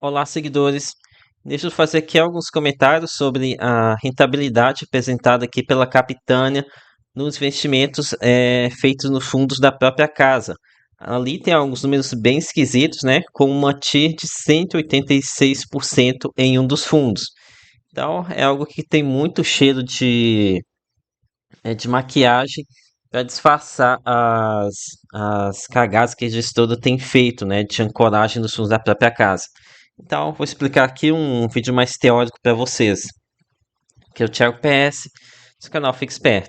Olá, seguidores. Deixa eu fazer aqui alguns comentários sobre a rentabilidade apresentada aqui pela Capitânia nos investimentos feitos nos fundos da própria casa. Ali tem alguns números bem esquisitos, né? Com uma TIR de 186% em um dos fundos. Então, é algo que tem muito cheiro de maquiagem para disfarçar as cagadas que a gestora tem feito, né? De ancoragem dos fundos da própria casa. Então, vou explicar aqui um vídeo mais teórico para vocês, que é o Thiago PS, do canal Fique Esperto.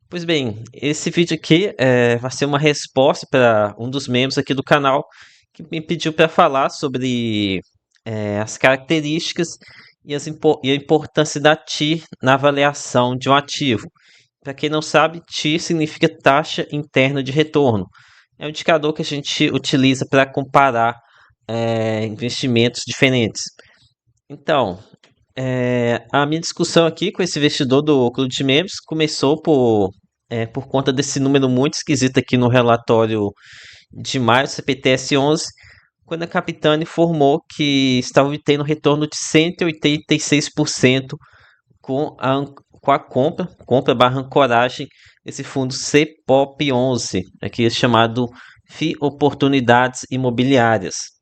Pois bem, esse vídeo aqui vai ser uma resposta para um dos membros aqui do canal que me pediu para falar sobre as características e a importância da TI na avaliação de um ativo. Para quem não sabe, TI significa taxa interna de retorno. É um indicador que a gente utiliza para comparar investimentos diferentes. Então, a minha discussão aqui com esse investidor do Clube de Membros começou por conta desse número muito esquisito aqui no relatório de maio, CPTS 11, quando a Capitânia informou que estava obtendo um retorno de 186% com a compra barra ancoragem desse fundo CPOP 11, aqui chamado FI Oportunidades Imobiliárias.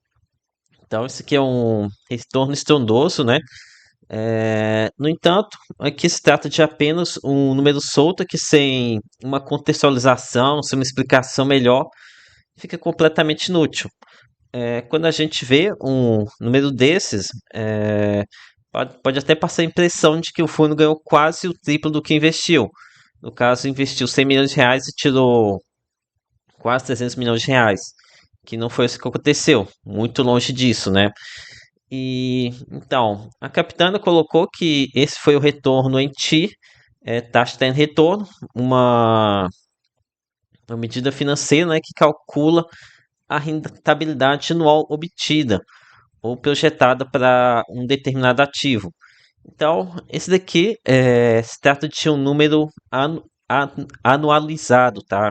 Então, isso aqui é um retorno estrondoso, né? No entanto, aqui se trata de apenas um número solto que, sem uma contextualização, sem uma explicação melhor, fica completamente inútil. Quando a gente vê um número desses, pode até passar a impressão de que o fundo ganhou quase o triplo do que investiu. No caso, investiu 100 milhões de reais e tirou quase 300 milhões de reais, que não foi isso que aconteceu, muito longe disso, né? E então, a Capitana colocou que esse foi o retorno em TI, taxa de retorno, uma medida financeira, né, que calcula a rentabilidade anual obtida ou projetada para um determinado ativo. Então, esse daqui se trata de um número anualizado, tá?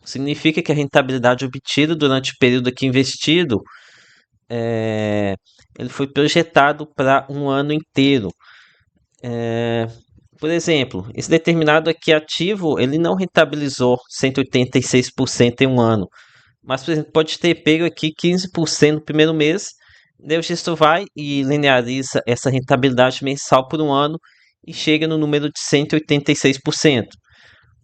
Significa que a rentabilidade obtida durante o período aqui investido é, ele foi projetado para um ano inteiro. É, por exemplo, esse determinado aqui ativo, ele não rentabilizou 186% em um ano, mas, por exemplo, pode ter pego aqui 15% no primeiro mês, daí o gestor vai e lineariza essa rentabilidade mensal por um ano e chega no número de 186%.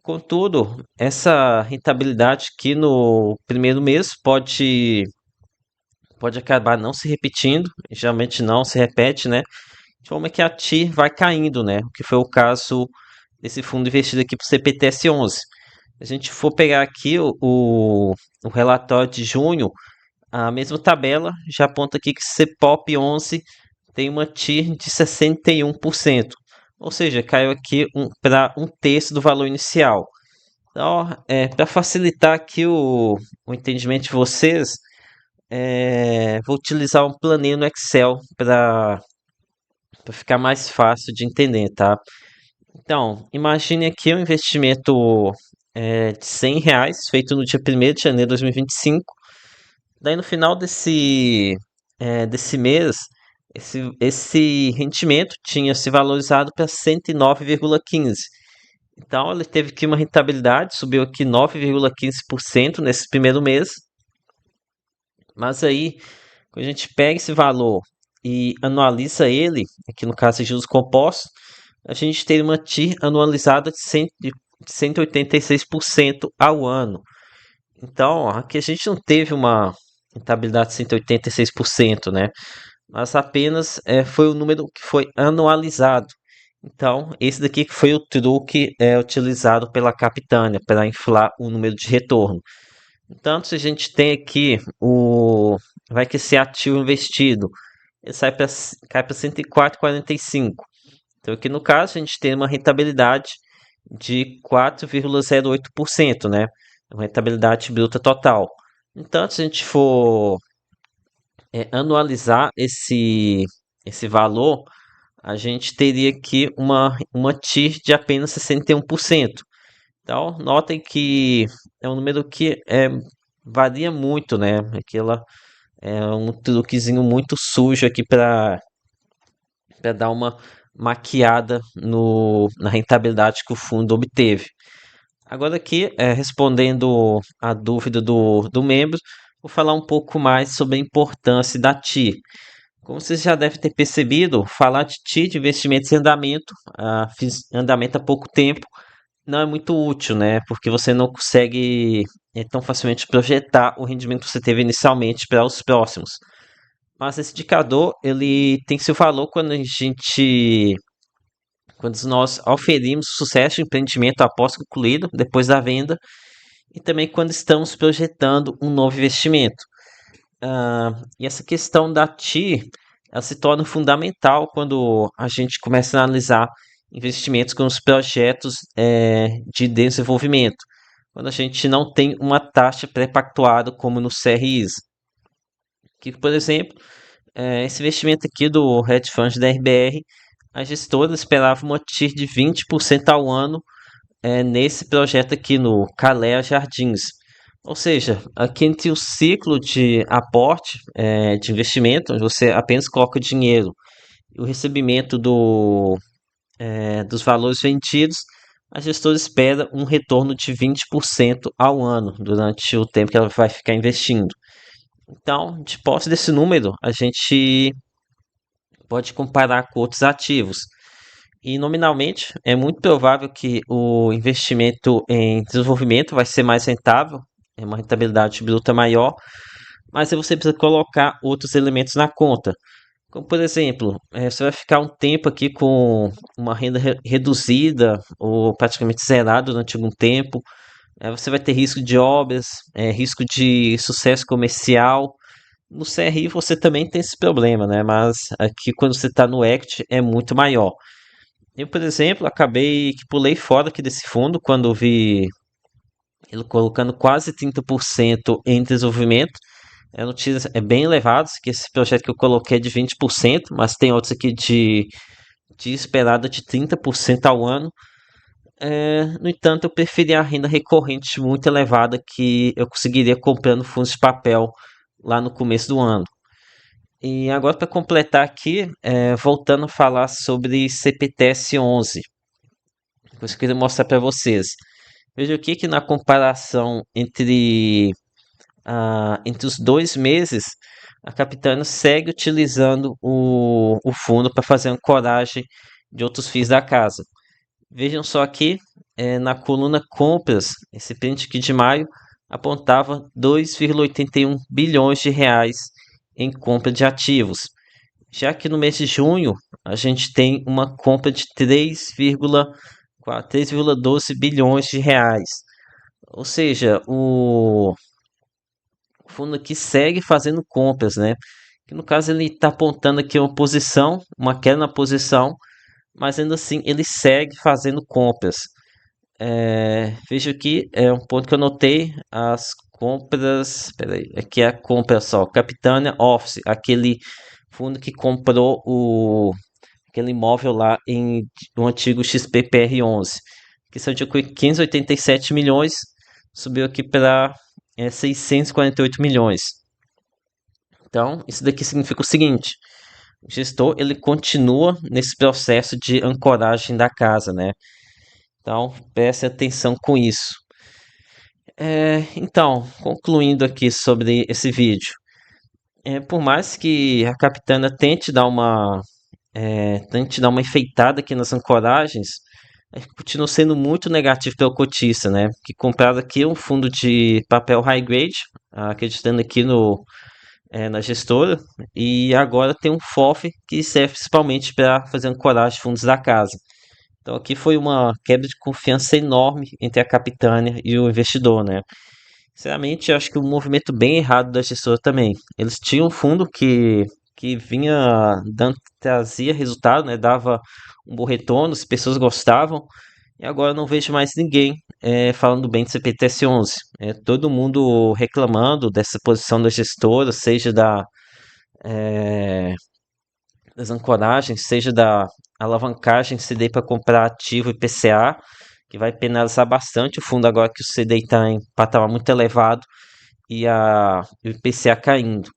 Contudo, essa rentabilidade aqui no primeiro mês pode acabar não se repetindo, geralmente não se repete, né? De forma que a TIR vai caindo, né? O que foi o caso desse fundo investido aqui para o CPTS 11. Se a gente for pegar aqui o relatório de junho, a mesma tabela já aponta aqui que CPOP 11 tem uma TIR de 61%. Ou seja, caiu aqui para um terço do valor inicial. Então, para facilitar aqui o entendimento de vocês, vou utilizar um planilha no Excel para ficar mais fácil de entender, tá? Então, imagine aqui um investimento de R$ 100 feito no dia 1º de janeiro de 2025. Daí no final desse mês, esse rendimento tinha se valorizado para 109,15. Então ele teve aqui uma rentabilidade, subiu aqui 9,15% nesse primeiro mês. Mas aí, quando a gente pega esse valor e anualiza ele, aqui no caso de juros compostos, a gente tem uma TIR anualizada de 186% ao ano. Então, aqui a gente não teve uma rentabilidade de 186%, né? Mas apenas foi o número que foi anualizado. Então, esse daqui que foi o truque utilizado pela Capitânia para inflar o número de retorno. Então, se a gente tem aqui vai que esse ativo investido, ele cai para 104,45. Então, aqui no caso, a gente tem uma rentabilidade de 4,08%, né? Uma rentabilidade bruta total. Então, se a gente for anualizar esse valor, a gente teria aqui uma TIR de apenas 61%. Então, notem que é um número que varia muito, né? Aquela É um truquezinho muito sujo aqui para dar uma maquiada na rentabilidade que o fundo obteve. Agora aqui, respondendo a dúvida do membro, vou falar um pouco mais sobre a importância da TI. Como vocês já devem ter percebido, falar de TI, de investimentos em andamento, fiz andamento há pouco tempo, não é muito útil, né? Porque você não consegue tão facilmente projetar o rendimento que você teve inicialmente para os próximos. Mas esse indicador, ele tem seu valor quando nós oferimos sucesso de empreendimento após concluído, depois da venda, e também quando estamos projetando um novo investimento. E essa questão da TI, ela se torna fundamental quando a gente começa a analisar investimentos com os projetos de desenvolvimento, quando a gente não tem uma taxa pré-pactuada como no CRIs. Que, por exemplo, esse investimento aqui do hedge fund da RBR, a gestora esperava uma TIR de 20% ao ano nesse projeto aqui no Calea Jardins. Ou seja, aqui entre o ciclo de aporte de investimento, onde você apenas coloca o dinheiro e o recebimento dos valores vendidos, a gestora espera um retorno de 20% ao ano durante o tempo que ela vai ficar investindo. Então, de posse desse número, a gente pode comparar com outros ativos. E nominalmente, é muito provável que o investimento em desenvolvimento vai ser mais rentável, é uma rentabilidade bruta maior, mas aí você precisa colocar outros elementos na conta. Como, por exemplo, você vai ficar um tempo aqui com uma renda reduzida ou praticamente zerada durante algum tempo. Você vai ter risco de obras, risco de sucesso comercial. No CRI você também tem esse problema, né? Mas aqui quando você está no equity é muito maior. Eu, por exemplo, acabei que pulei fora aqui desse fundo quando vi ele colocando quase 30% em desenvolvimento. A notícia é bem elevado, que esse projeto que eu coloquei é de 20%, mas tem outros aqui de esperada de 30% ao ano. No entanto, eu preferi a renda recorrente muito elevada que eu conseguiria comprando fundos de papel lá no começo do ano. E agora, para completar aqui, voltando a falar sobre CPTS 11, coisa que eu queria mostrar para vocês. Veja aqui que na comparação entre os 2 meses, a Capitânia segue utilizando o fundo para fazer ancoragem de outros FIIs da casa. Vejam só aqui, na coluna compras, esse print aqui de maio apontava 2,81 bilhões de reais em compra de ativos. Já que no mês de junho a gente tem uma compra de 3,12 bilhões de reais. Ou seja, o fundo aqui segue fazendo compras, né? Que no caso ele está apontando aqui uma posição, uma queda na posição, mas ainda assim ele segue fazendo compras. Veja aqui, é um ponto que eu notei, as compras, peraí, aqui é a compra só, Capitânia Office, aquele fundo que comprou aquele imóvel lá em um antigo XPPR11, que saiu de 587 milhões, subiu aqui para 648 milhões. Então, isso daqui significa o seguinte: o gestor ele continua nesse processo de ancoragem da casa, né? Então, preste atenção com isso. Então, concluindo aqui sobre esse vídeo, por mais que a Capitana tente dar uma enfeitada aqui nas ancoragens, continua sendo muito negativo para o cotista, né? Que compraram aqui um fundo de papel high grade, acreditando aqui na gestora, e agora tem um FOF que serve principalmente para fazer ancoragem de fundos da casa. Então aqui foi uma quebra de confiança enorme entre a Capitânia e o investidor, né? Sinceramente, eu acho que um movimento bem errado da gestora também. Eles tinham um fundo que vinha trazia resultado, né? Dava um bom retorno, as pessoas gostavam, e agora eu não vejo mais ninguém falando bem do CPTS 11. Todo mundo reclamando dessa posição da gestora, seja das ancoragens, seja da alavancagem CDI para comprar ativo IPCA, que vai penalizar bastante o fundo agora que o CDI está em patamar muito elevado e o IPCA caindo.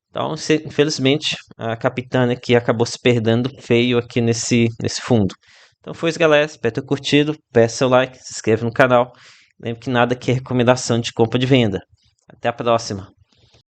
Então, infelizmente, a Capitânia aqui acabou se perdendo feio aqui nesse fundo. Então foi isso, galera. Espero ter curtido. Peça seu like, se inscreva no canal. Lembre que nada aqui é recomendação de compra de venda. Até a próxima.